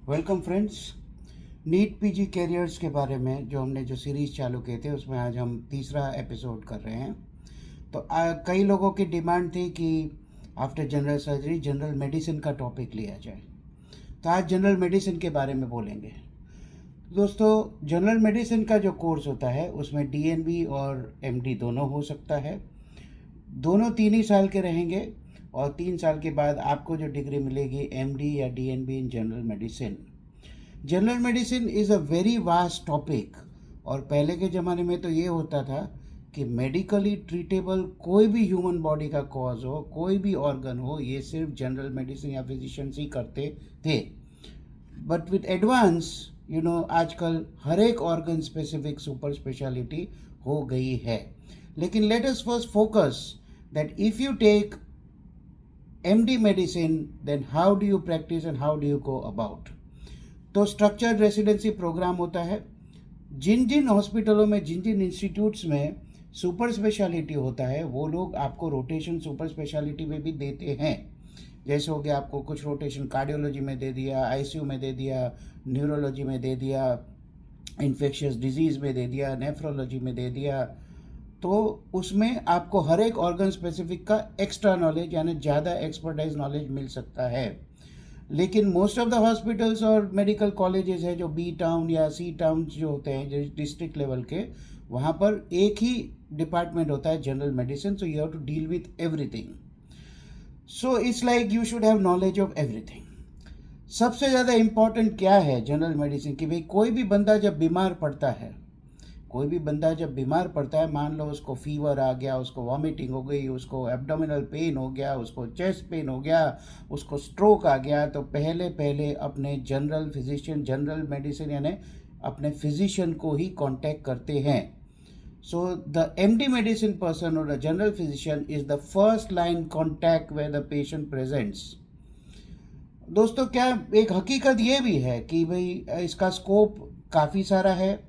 Welcome friends. NEET PG careers के बारे में जो सीरीज़ चालू किए थे उसमें आज हम तीसरा एपिसोड कर रहे हैं। तो कई लोगों की डिमांड थी कि after general surgery general medicine का टॉपिक लिया जाए। तो आज जनरल मेडिसिन के बारे में बोलेंगे। दोस्तों, जनरल मेडिसिन का जो कोर्स होता है उसमें डीएनबी और एमडी दोनों हो सकता है। दोनों 3 ही साल के रहेंगे और 3 साल के बाद आपको जो डिग्री मिलेगी एमडी या DNB in general medicine. General medicine is a very vast topic. और पहले के ज़माने में तो ये होता था कि मेडिकली ट्रीटेबल कोई भी ह्यूमन बॉडी का कॉज हो, कोई भी ऑर्गन हो, ये सिर्फ जनरल मेडिसिन या फिजिशियंस ही करते थे। बट विथ एडवांस आजकल हर एक ऑर्गन स्पेसिफिक सुपर स्पेशलिटी हो गई है। लेकिन let us first focus that if you take MD medicine then how do you practice and how do you go about. तो स्ट्रक्चर्ड रेसिडेंसी प्रोग्राम होता है। जिन जिन हॉस्पिटलों में, जिन जिन इंस्टीट्यूट्स में सुपर स्पेशलिटी होता है वो लोग आपको रोटेशन सुपर स्पेशलिटी में भी देते हैं। जैसे हो गया, आपको कुछ रोटेशन कार्डियोलॉजी में दे दिया, आईसीयू में दे दिया, न्यूरोलॉजी में दे दिया, इन्फेक्शियस डिजीज़ में दे दिया, नेफ्रोलॉजी में दे दिया। तो उसमें आपको हर एक ऑर्गन स्पेसिफिक का एक्स्ट्रा नॉलेज यानी ज़्यादा एक्सपर्टाइज नॉलेज मिल सकता है। लेकिन मोस्ट ऑफ द हॉस्पिटल्स और मेडिकल कॉलेजेस है जो बी टाउन या सी टाउन जो होते हैं, जो डिस्ट्रिक्ट लेवल के, वहाँ पर एक ही डिपार्टमेंट होता है general medicine. So you have to deal with everything. So it's like you should have knowledge of everything. सबसे ज़्यादा इम्पॉर्टेंट क्या है जनरल मेडिसिन की? भाई कोई भी बंदा जब बीमार पड़ता है, मान लो उसको फीवर आ गया, उसको वॉमिटिंग हो गई, उसको एब्डोमिनल पेन हो गया, उसको चेस्ट पेन हो गया, उसको स्ट्रोक आ गया, तो पहले पहले अपने जनरल फिजिशियन, जनरल मेडिसिन यानी अपने फिजिशियन को ही कांटेक्ट करते हैं। So the MD medicine person और the general physician is the first line contact where the patient presents. दोस्तों, क्या एक हकीकत ये भी है कि भाई इसका स्कोप काफ़ी सारा है,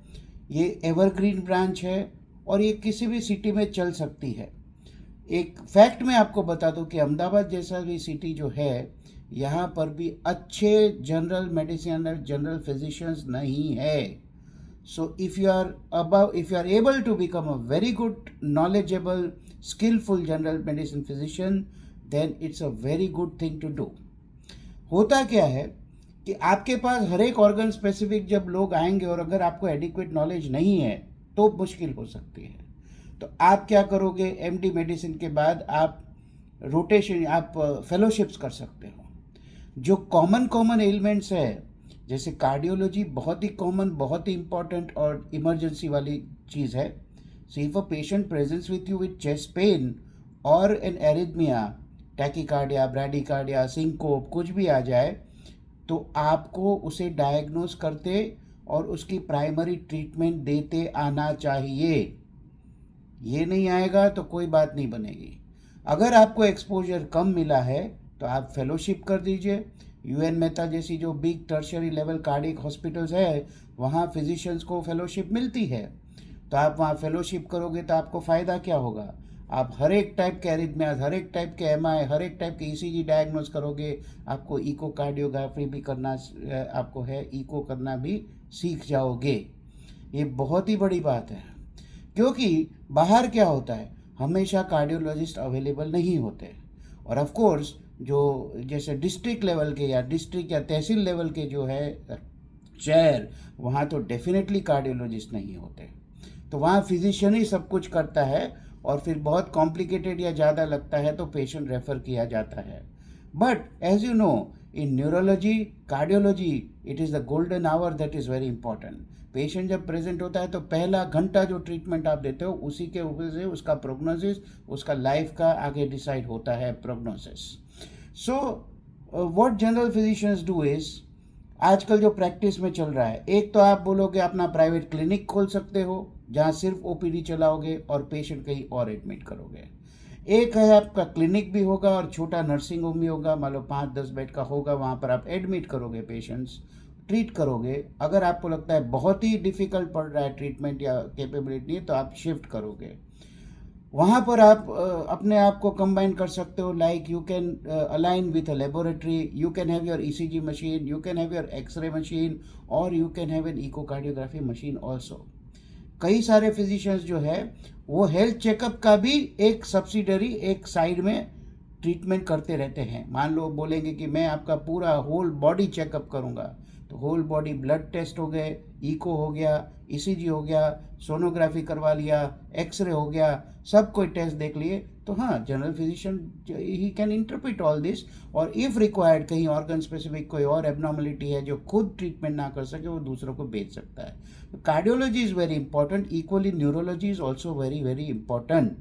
ये एवरग्रीन ब्रांच है और ये किसी भी सिटी में चल सकती है। एक फैक्ट मैं आपको बता दूं कि अहमदाबाद जैसा भी सिटी जो है, यहाँ पर भी अच्छे जनरल मेडिसिन और जनरल फिजिशियंस नहीं है। So if you are able to become a very good knowledgeable skillful general medicine physician, then it's a very good thing to do. होता क्या है कि आपके पास हर एक ऑर्गन स्पेसिफिक जब लोग आएंगे और अगर आपको एडिक्वेट नॉलेज नहीं है तो मुश्किल हो सकती है। तो आप क्या करोगे? एमडी मेडिसिन के बाद आप रोटेशन, आप फेलोशिप्स कर सकते हो। जो कॉमन एलिमेंट्स है, जैसे कार्डियोलॉजी बहुत ही कॉमन, बहुत ही इंपॉर्टेंट और इमरजेंसी वाली चीज़ है। So if a patient presents with you with chest pain और an arrhythmia, tachycardia, bradycardia, syncope, कुछ भी आ जाए तो आपको उसे डायग्नोस करते और उसकी प्राइमरी ट्रीटमेंट देते आना चाहिए। ये नहीं आएगा तो कोई बात नहीं बनेगी। अगर आपको एक्सपोजर कम मिला है तो आप फेलोशिप कर दीजिए। यूएन मेहता जैसी जो big tertiary level cardiac hospitals है, वहाँ फिजिशियंस को फेलोशिप मिलती है। तो आप वहाँ फेलोशिप करोगे तो आपको फ़ायदा क्या होगा? आप हर एक टाइप के एरिथमियाज, हर एक टाइप के एमआई, हर एक टाइप के ईसीजी डायग्नोस करोगे। आपको इकोकार्डियोग्राफी भी करना, आपको है इको करना भी सीख जाओगे। ये बहुत ही बड़ी बात है, क्योंकि बाहर क्या होता है, हमेशा कार्डियोलॉजिस्ट अवेलेबल नहीं होते। और ऑफ कोर्स जो जैसे डिस्ट्रिक्ट लेवल के या डिस्ट्रिक्ट या तहसील लेवल के जो है शहर, वहाँ तो डेफिनेटली कार्डियोलॉजिस्ट नहीं होते। तो वहाँ फिजिशियन ही सब कुछ करता है और फिर बहुत कॉम्प्लिकेटेड या ज़्यादा लगता है तो पेशेंट रेफ़र किया जाता है। But as you know, in neurology, cardiology, it is the golden hour that is very important. Patient जब प्रेजेंट होता है तो पहला घंटा जो ट्रीटमेंट आप देते हो उसी के ऊपर से उसका प्रोग्नोसिस, उसका लाइफ का आगे डिसाइड होता है prognosis. So what general physicians do is, आजकल जो प्रैक्टिस में चल रहा है, एक तो आप बोलोगे अपना प्राइवेट क्लिनिक खोल सकते हो जहाँ सिर्फ ओपीडी चलाओगे और पेशेंट कहीं और एडमिट करोगे। एक है आपका क्लिनिक भी होगा और छोटा नर्सिंग होम भी होगा, मान लो 5-10 बेड का होगा, वहाँ पर आप एडमिट करोगे पेशेंट्स, ट्रीट करोगे। अगर आपको लगता है बहुत ही डिफ़िकल्ट पड़ रहा है ट्रीटमेंट या कैपेबिलिटी नहीं, तो आप शिफ्ट करोगे। वहाँ पर आप अपने आप को कंबाइन कर सकते हो, like you can align with a laboratory, you can have your ECG machine, you can have your X ray machine, और you can have an echocardiography machine also. कई सारे फिजिशियंस जो है वो हेल्थ चेकअप का भी एक सब्सिडरी, एक साइड में ट्रीटमेंट करते रहते हैं। मान लो बोलेंगे कि मैं आपका पूरा होल बॉडी चेकअप करूंगा, तो होल बॉडी ब्लड टेस्ट हो गए, इको हो गया, ईसीजी हो गया, सोनोग्राफी करवा लिया, एक्सरे हो गया, सब कोई टेस्ट देख लिए, तो हाँ general physician he can interpret all this. और इफ़ रिक्वायर्ड कहीं ऑर्गन स्पेसिफिक कोई और एबनॉर्मलिटी है जो खुद ट्रीटमेंट ना कर सके, वो दूसरों को भेज सकता है। Cardiology is very important, equally neurology is also very very important.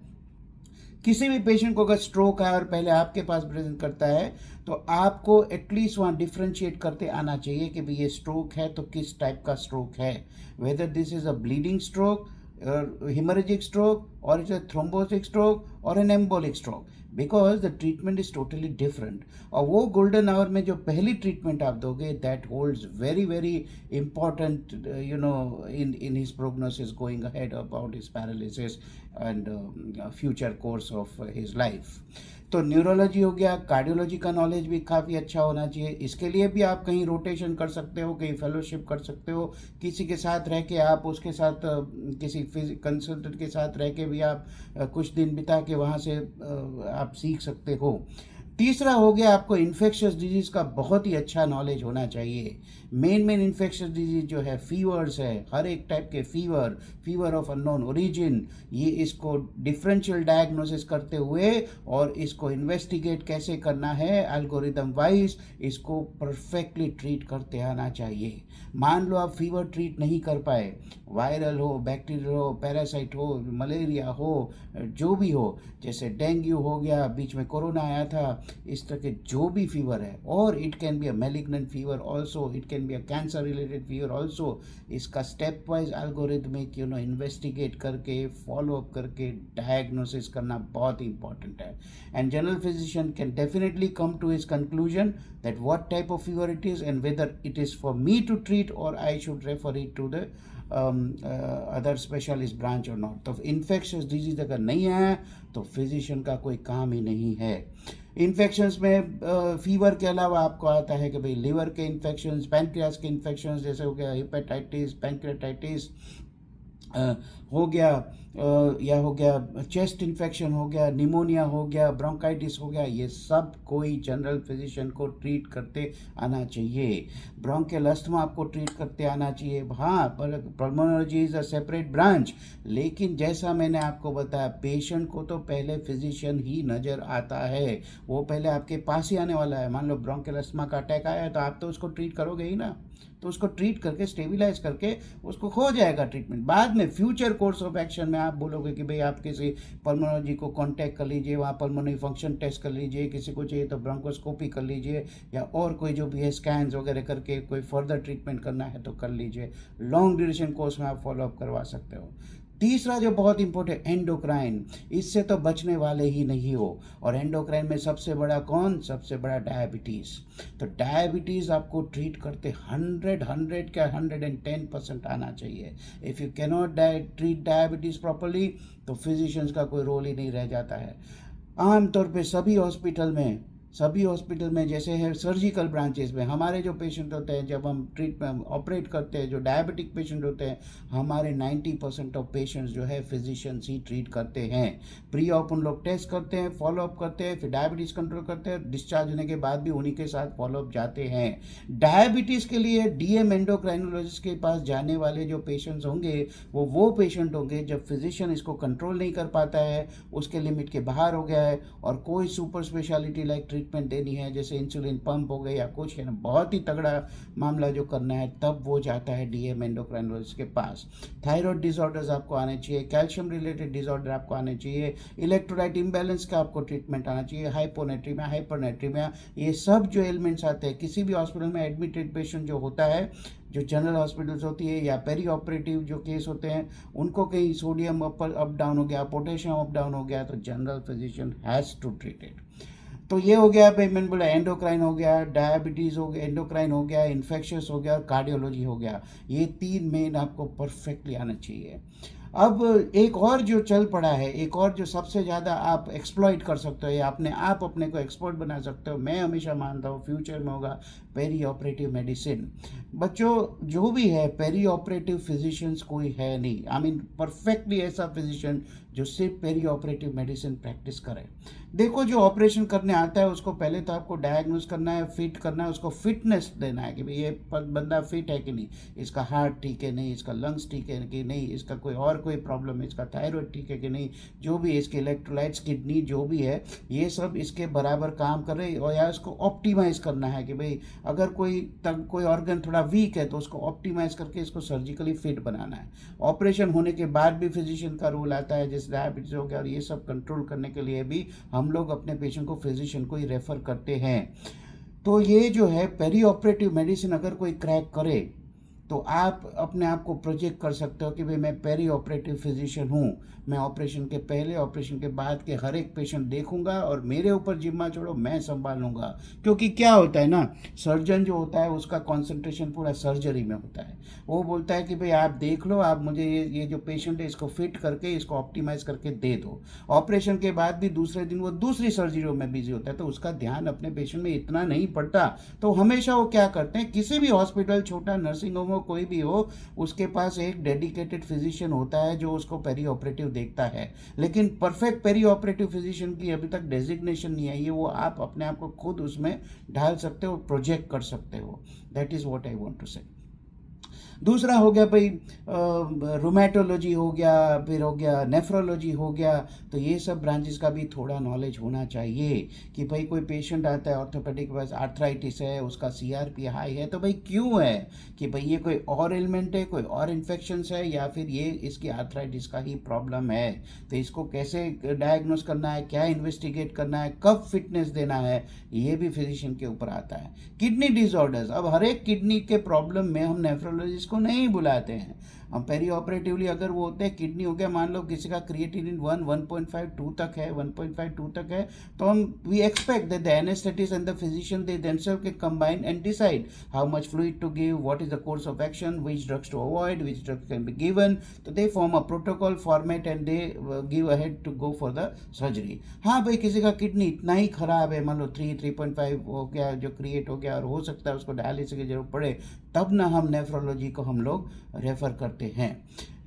किसी भी पेशेंट को अगर स्ट्रोक है और पहले आपके पास प्रेजेंट करता है, तो आपको एटलीस्ट वहाँ डिफ्रेंशिएट करते आना चाहिए कि भाई ये स्ट्रोक है तो किस टाइप का स्ट्रोक है, whether this is a bleeding stroke, hemorrhagic stroke, or it's a thrombotic stroke or an embolic stroke, because the treatment is totally different। और वो गोल्डन आवर में जो पहली ट्रीटमेंट आप दोगे, that holds very very important in his prognosis going ahead about his paralysis and future course of his life. तो neurology हो गया, कार्डियोलॉजी का नॉलेज भी काफ़ी अच्छा होना चाहिए। इसके लिए भी आप कहीं रोटेशन कर सकते हो, कहीं फेलोशिप कर सकते हो, किसी के साथ रह के आप उसके साथ किसी कंसल्टेंट के साथ रह के भी आप कुछ दिन बिता के वहाँ से आप सीख सकते हो। तीसरा हो गया, आपको इन्फेक्शियस डिजीज़ का बहुत ही अच्छा नॉलेज होना चाहिए। मेन इन्फेक्शियस डिजीज जो है फीवर्स है, हर एक टाइप के फीवर ऑफ अननोन ओरिजिन, ये इसको डिफरेंशियल डायग्नोसिस करते हुए और इसको इन्वेस्टिगेट कैसे करना है एल्गोरिदम वाइज, इसको परफेक्टली ट्रीट करते आना चाहिए। मान लो आप फीवर ट्रीट नहीं कर पाए, वायरल हो, बैक्टीरियल हो, पैरासाइट हो, मलेरिया हो, जो भी हो, जैसे डेंगू हो गया, बीच में कोरोना आया था, इस तरह के जो भी फीवर है, और it can be a malignant fever also, it can be a cancer related fever also, इसका स्टेप वाइज एल्गोरिथमिक इन्वेस्टिगेट करके फॉलो अप करके डायग्नोसिस करना बहुत इंपॉर्टेंट है। And general physician can definitely come to his conclusion that what type of fever it is and whether it is for me to treat और I should refer it to the other specialist branch और not. तो infectious disease अगर नहीं है तो physician का कोई काम ही नहीं है। इन्फेक्शंस में फीवर के अलावा आपको आता है कि भाई लिवर के इन्फेक्शंस, पैनक्रियास के इन्फेक्शंस, जैसे हो गया हेपेटाइटिस, पैनक्रियाटाइटिस हो गया, या हो गया चेस्ट इन्फेक्शन हो गया, निमोनिया हो गया, ब्रोंकाइटिस हो गया, ये सब कोई जनरल फिजिशियन को ट्रीट करते आना चाहिए। ब्रोंकियल अस्थमा आपको ट्रीट करते आना चाहिए। हाँ, पर pulmonology is a separate branch, लेकिन जैसा मैंने आपको बताया, पेशेंट को तो पहले फिजिशियन ही नज़र आता है, वो पहले आपके पास ही आने वाला है। मान लो ब्रोंकियल अस्थमा का अटैक आया है तो आप तो उसको ट्रीट करोगे ही ना, तो उसको ट्रीट करके स्टेबिलाइज करके उसको हो जाएगा ट्रीटमेंट। बाद में फ्यूचर कोर्स ऑफ एक्शन में आप बोलोगे कि भाई आप किसी पल्मोनोलॉजी को कांटेक्ट कर लीजिए, वहाँ पल्मोनरी फंक्शन टेस्ट कर लीजिए, किसी को चाहिए तो ब्रोंकोस्कोपी कर लीजिए, या और कोई जो भी है स्कैन्स वगैरह करके कोई फर्दर ट्रीटमेंट करना है तो कर लीजिए। लॉन्ग ड्यूरेशन कोर्स में आप फॉलोअप करवा सकते हो। तीसरा जो बहुत इंपॉर्टेंट, एंडोक्राइन, इससे तो बचने वाले ही नहीं हो। और एंडोक्राइन में सबसे बड़ा कौन? सबसे बड़ा डायबिटीज़। तो डायबिटीज़ आपको ट्रीट करते 100 क्या 110% आना चाहिए। If you cannot treat diabetes properly तो फिजिशियंस का कोई रोल ही नहीं रह जाता है। आमतौर पे सभी हॉस्पिटल में जैसे है सर्जिकल ब्रांचेस में, हमारे जो पेशेंट होते हैं, जब हम ट्रीटमेंट ऑपरेट करते हैं, जो डायबिटिक पेशेंट होते हैं, हमारे 90% ऑफ पेशेंट्स जो है फिजिशियंस ही ट्रीट करते हैं। प्री ऑप उन लोग टेस्ट करते हैं, फॉलोअप करते हैं, फिर डायबिटीज़ कंट्रोल करते हैं, डिस्चार्ज होने के बाद भी उन्हीं के साथ फॉलोअप जाते हैं। डायबिटीज़ के लिए डीएम एंडोक्राइनोलॉजिस्ट के पास जाने वाले जो पेशेंट्स होंगे वो पेशेंट होंगे जब फिजिशियन इसको कंट्रोल नहीं कर पाता है, उसके लिमिट के बाहर हो गया है, और कोई सुपर स्पेशलिटी लाइक ट्रीटमेंट देनी है, जैसे इंसुलिन पंप हो गया या कुछ है ना, बहुत ही तगड़ा मामला जो करना है, तब वो जाता है डीएम एंडोक्राइनोलॉजिस्ट के पास। थायराइड डिसऑर्डर्स आपको आने चाहिए, कैल्शियम रिलेटेड डिसऑर्डर आपको आने चाहिए, इलेक्ट्रोलाइट इम्बैलेंस का आपको ट्रीटमेंट आना चाहिए, हाइपोनेट्रीमिया, हाइपरनेट्रीमिया, ये सब जो एलिमेंट्स आते हैं किसी भी हॉस्पिटल में एडमिटेड पेशेंट जो होता है, जो जनरल हॉस्पिटल्स होती है या पेरी ऑपरेटिव जो केस होते हैं, उनको कहीं सोडियम अप डाउन हो गया, पोटेशियम अप डाउन हो गया, तो general physician has to treat it. तो ये हो गया भाई, मैंने बोला एंडोक्राइन हो गया, डायबिटीज़ हो गया, एंडोक्राइन हो गया, इन्फेक्शियस हो गया, और कार्डियोलॉजी हो गया। ये 3 मेन आपको परफेक्टली आना चाहिए। अब एक और जो चल पड़ा है, एक और जो सबसे ज़्यादा आप एक्सप्लॉइट कर सकते हो या अपने आप अपने को एक्सपर्ट बना सकते हो, मैं हमेशा मानता हूँ फ्यूचर में होगा पेरी ऑपरेटिव मेडिसिन। बच्चों जो भी है, पेरी ऑपरेटिव फिजिशियंस कोई है नहीं, आई मीन परफेक्टली ऐसा फिजिशियन जो सिर्फ पेरी ऑपरेटिव मेडिसिन प्रैक्टिस करे। देखो जो ऑपरेशन करने आता है उसको पहले तो आपको डायग्नोस करना है, फिट करना है, उसको फिटनेस देना है कि भाई ये बंदा फिट है कि नहीं, इसका हार्ट ठीक है नहीं, इसका लंग्स ठीक है कि नहीं, इसका कोई प्रॉब्लम है, इसका थायराइड ठीक है कि नहीं, जो भी इसके इलेक्ट्रोलाइट्स, किडनी जो भी है, ये सब इसके बराबर काम कर रहे, और या इसको ऑप्टिमाइज करना है कि भाई अगर कोई ऑर्गन थोड़ा वीक है तो उसको ऑप्टिमाइज करके इसको सर्जिकली फिट बनाना है। ऑपरेशन होने के बाद भी फिजिशियन का रोल आता है, जैसे डायबिटीज हो गया, और ये सब कंट्रोल करने के लिए भी हम लोग अपने पेशेंट को फिजिशियन को ही रेफर करते हैं। तो ये जो है पेरी ऑपरेटिव मेडिसिन अगर कोई क्रैक करे तो आप अपने आप को प्रोजेक्ट कर सकते हो कि भाई मैं पेरी ऑपरेटिव फिजिशियन हूँ, मैं ऑपरेशन के पहले ऑपरेशन के बाद के हर एक पेशेंट देखूंगा और मेरे ऊपर जिम्मा छोड़ो, मैं संभालूंगा। क्योंकि क्या होता है ना, सर्जन जो होता है उसका कंसंट्रेशन पूरा सर्जरी में होता है। वो बोलता है कि भाई आप देख लो, आप मुझे ये जो पेशेंट है इसको फिट करके इसको ऑप्टिमाइज करके दे दो। ऑपरेशन के बाद भी दूसरे दिन वो दूसरी सर्जरियों में बिजी होता है, तो उसका ध्यान अपने पेशेंट में इतना नहीं पड़ता। तो हमेशा वो क्या करते हैं, किसी भी हॉस्पिटल, छोटा नर्सिंग होम हो, कोई भी हो, उसके पास एक डेडिकेटेड फिजिशियन होता है जो उसको पेरी ऑपरेटिव देखता है। लेकिन परफेक्ट पेरी ऑपरेटिव फिजिशियन की अभी तक डेजिग्नेशन नहीं आई है, वो आप अपने आप को खुद उसमें ढाल सकते हो, प्रोजेक्ट कर सकते हो। That is what I want to say. दूसरा हो गया भाई रोमेटोलॉजी हो गया, फिर हो गया नेफ्रोलॉजी हो गया। तो ये सब ब्रांचेस का भी थोड़ा नॉलेज होना चाहिए कि भाई कोई पेशेंट आता है ऑर्थोपेडिक के पास, आर्थराइटिस है, उसका सीआरपी हाई है, तो भाई क्यों है, कि भाई ये कोई और एलिमेंट है, कोई और इन्फेक्शन है, या फिर ये इसकी आर्थराइटिस का ही प्रॉब्लम है। तो इसको कैसे डायग्नोस करना है, क्या इन्वेस्टिगेट करना है, कब फिटनेस देना है, ये भी फिजिशियन के ऊपर आता है। किडनी डिसऑर्डर्स, अब हर एक किडनी के प्रॉब्लम में हम नेफ्रोलॉजिस्ट को नहीं बुलाते हैं। हम पेरी ऑपरेटिवली अगर वो होते हैं, किडनी हो गया, मान लो किसी का क्रिएटिनिन 1.5 तक है, 1.5 तक है, तो हम we expect that the anaesthetist and the physician they themselves can combine and decide how much fluid to give, what is the course of action, which drugs to avoid, which drugs can be given. तो they form a protocol format and they give ahead to go for the surgery. हाँ भाई किसी का kidney इतना ही खराब है, मान लो 3.5 हो गया, जो क्रिएट हो गया, और हो सकता है उसको डायलिसिस की जरूरत पड़े, तब ना हम नेफ्रोलॉजी को हम लोग रेफर करते हैं।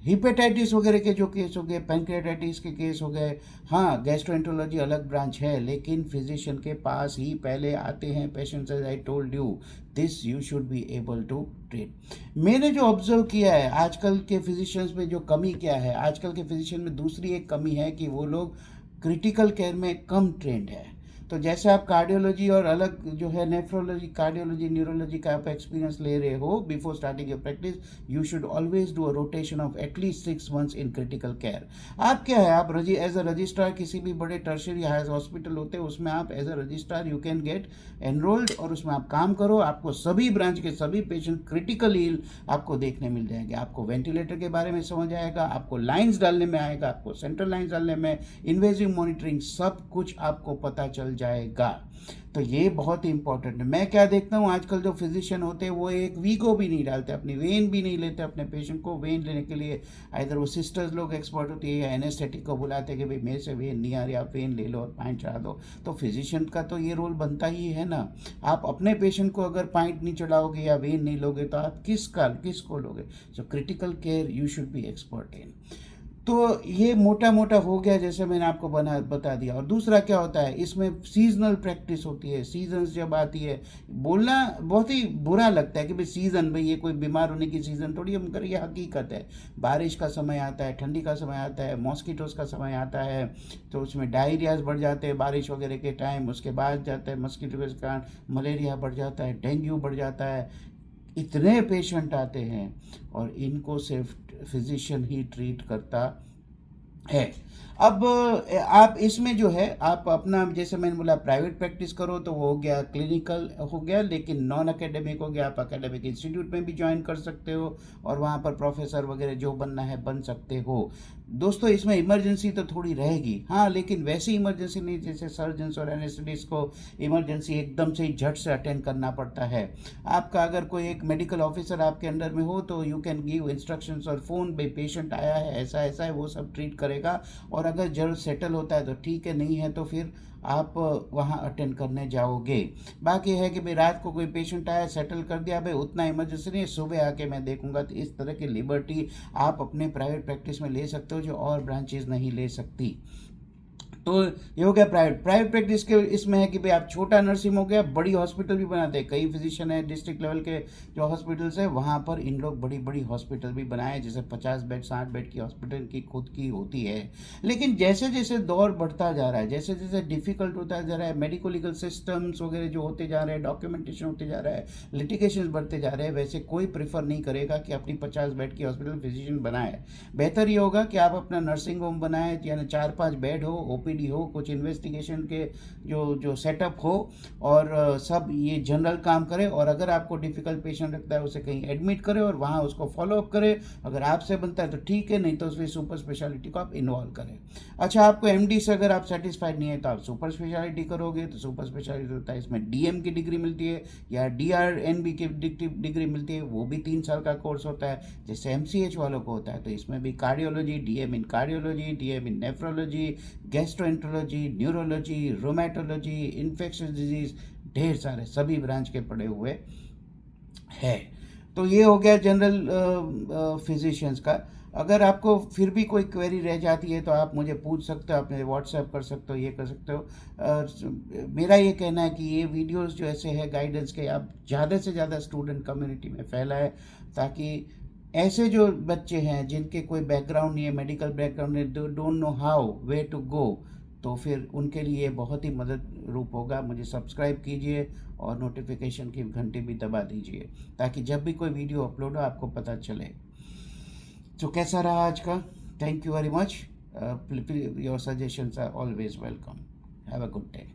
हिपेटाइटिस वगैरह के जो केस हो गए, पैंक्रियाटाइटिस के केस हो गए, हाँ गैस्ट्रोएंटरोलॉजी अलग ब्रांच है, लेकिन फिजिशियन के पास ही पहले आते हैं patients, as I told you this you should be able to treat. मैंने जो ऑब्जर्व किया है आजकल के फिजिशियंस में, जो कमी क्या है आजकल के फिजिशियन में, दूसरी एक कमी है कि वो लोग क्रिटिकल केयर में कम ट्रेंड है। तो जैसे आप कार्डियोलॉजी और अलग जो है नेफ्रोलॉजी, कार्डियोलॉजी, न्यूरोलॉजी का आप एक्सपीरियंस ले रहे हो before starting your practice, you should always do a rotation of at least 6 months in critical care. आप क्या है, आप एज अ रजिस्ट्रार किसी भी बड़े टर्शियरी हायर हॉस्पिटल होते हैं, उसमें आप as a registrar you can get enrolled, और उसमें आप काम करो, आपको सभी ब्रांच के सभी पेशेंट क्रिटिकल इल आपको देखने मिल जाएंगे। आपको वेंटिलेटर के बारे में समझ आएगा, आपको लाइन्स डालने में आएगा, आपको सेंट्रल लाइन्स डालने में, इन्वेजिव मॉनिटरिंग, सब कुछ आपको पता चल जाएगा। तो ये बहुत ही इंपॉर्टेंट है। मैं क्या देखता हूँ आजकल जो फिजिशियन होते हैं वो एक वीगो भी नहीं डालते, अपनी वेन भी नहीं लेते अपने पेशेंट को। वेन लेने के लिए इधर वो सिस्टर्स लोग एक्सपर्ट होती है या एनेस्थेटिक को बुलाते हैं कि भाई मेरे से वेन नहीं आ रही, आप वेन ले लो और पॉइंट चढ़ा दो। तो फिजिशियन का तो ये रोल बनता ही है ना। आप अपने पेशेंट को अगर पॉइंट नहीं चढ़ाओगे या वेन नहीं लोगे तो आप किसको लोगे। So critical care you should B expert in. तो ये मोटा मोटा हो गया जैसे मैंने आपको बता दिया। और दूसरा क्या होता है, इसमें सीजनल प्रैक्टिस होती है। सीजन्स जब आती है, बोलना बहुत ही बुरा लगता है कि भाई सीज़न, भाई ये कोई बीमार होने की सीज़न थोड़ी, हम कर, ये हकीकत है। बारिश का समय आता है, ठंडी का समय आता है, मॉस्किटोज़ का समय आता है, तो उसमें डायरियाज बढ़ जाते हैं बारिश वगैरह के टाइम। उसके बाद जाता है मॉस्किटो के कारण मलेरिया बढ़ जाता है, डेंगू बढ़ जाता है। इतने पेशेंट आते हैं और इनको सिर्फ फिजिशियन ही ट्रीट करता है। अब आप इसमें जो है आप अपना, जैसे मैंने बोला, प्राइवेट प्रैक्टिस करो तो वो हो गया, क्लिनिकल हो गया, लेकिन नॉन एकेडमिक हो गया, आप एकेडमिक इंस्टीट्यूट में भी ज्वाइन कर सकते हो और वहाँ पर प्रोफेसर वगैरह जो बनना है बन सकते हो। दोस्तों इसमें इमरजेंसी तो थोड़ी रहेगी, हाँ, लेकिन वैसी इमरजेंसी नहीं जैसे सर्जन्स और एनेस्थेटिस्ट को इमरजेंसी एकदम से ही झट से अटेंड करना पड़ता है। आपका अगर कोई एक मेडिकल ऑफिसर आपके अंडर में हो तो यू कैन गिव इंस्ट्रक्शंस और फ़ोन पे, पेशेंट आया है, ऐसा ऐसा है, वो सब ट्रीट करेगा। और अगर जरूर सेटल होता है तो ठीक है, नहीं है तो फिर आप वहाँ अटेंड करने जाओगे। बाकी है कि भाई रात को कोई पेशेंट आया, सेटल कर दिया, भाई उतना इमरजेंसी नहीं है, सुबह आके मैं देखूंगा। तो इस तरह की लिबर्टी आप अपने प्राइवेट प्रैक्टिस में ले सकते हो जो और ब्रांचेज नहीं ले सकती। तो ये हो गया प्राइवेट प्रैक्टिस के। इसमें है कि भाई आप छोटा नर्सिंग हो गया, बड़ी हॉस्पिटल भी बनाते हैं, कई फिजिशियन है डिस्ट्रिक्ट लेवल के जो हॉस्पिटल्स है वहाँ पर इन लोग बड़ी बड़ी हॉस्पिटल भी बनाए, जैसे 50 बेड 60 बेड की हॉस्पिटल की खुद की होती है। लेकिन जैसे जैसे दौर बढ़ता जा रहा है, जैसे जैसे डिफिकल्ट होता जा रहा है, मेडिको लीगल सिस्टम्स वगैरह जो होते जा रहे हैं, डॉक्यूमेंटेशन होते जा रहा है, लिटिगेशन बढ़ते जा रहे हैं, वैसे कोई प्रीफर नहीं करेगा कि अपनी 50 बेड की हॉस्पिटल फिजिशियन बनाए। बेहतर ये होगा कि आप अपना नर्सिंग होम बनाए, यानी 4-5 बेड हो, ओपीडी हो, कुछ इन्वेस्टिगेशन के जो जो सेटअप हो, और सब ये जनरल काम करे। और अगर आपको डिफिकल्ट पेशेंट लगता है उसे कहीं एडमिट करे और वहाँ उसको फॉलोअप करे। अगर आपसे बनता है तो ठीक है, नहीं तो उसमें सुपर स्पेशलिटी को आप इन्वॉल्व करें। अच्छा, आपको एमडी से अगर आप सेटिस्फाइड नहीं है तो आप सुपर स्पेशलिटी करोगे, तो सुपर स्पेशलिटी होता है इसमें डीएम की डिग्री मिलती है या डीआरएनबी की डिग्री मिलती है, वो भी 3 साल का कोर्स होता है जैसे एमसीएच वालों को होता है। तो इसमें भी cardiology, DM in cardiology, DM in nephrology, gastroenterology, neurology, rheumatology, infectious disease, ढेर सारे सभी ब्रांच के पढ़े हुए है। तो ये हो गया जनरल फिजिशियंस का। अगर आपको फिर भी कोई क्वेरी रह जाती है तो आप मुझे पूछ सकते हो, आप मुझे व्हाट्सएप कर सकते हो, ये कर सकते हो। मेरा ये कहना है कि ये वीडियोस जो ऐसे है गाइडेंस के, आप ज़्यादा से ज़्यादा स्टूडेंट कम्युनिटी में फैलाएं, ताकि ऐसे जो बच्चे हैं जिनके कोई बैकग्राउंड नहीं है, मेडिकल बैकग्राउंड नहीं, don't know how way to go, तो फिर उनके लिए बहुत ही मदद रूप होगा। मुझे सब्सक्राइब कीजिए और नोटिफिकेशन की घंटी भी दबा दीजिए, ताकि जब भी कोई वीडियो अपलोड हो आपको पता चले। तो कैसा रहा आज का? Thank you very much. Your suggestions are always welcome. Have a good day.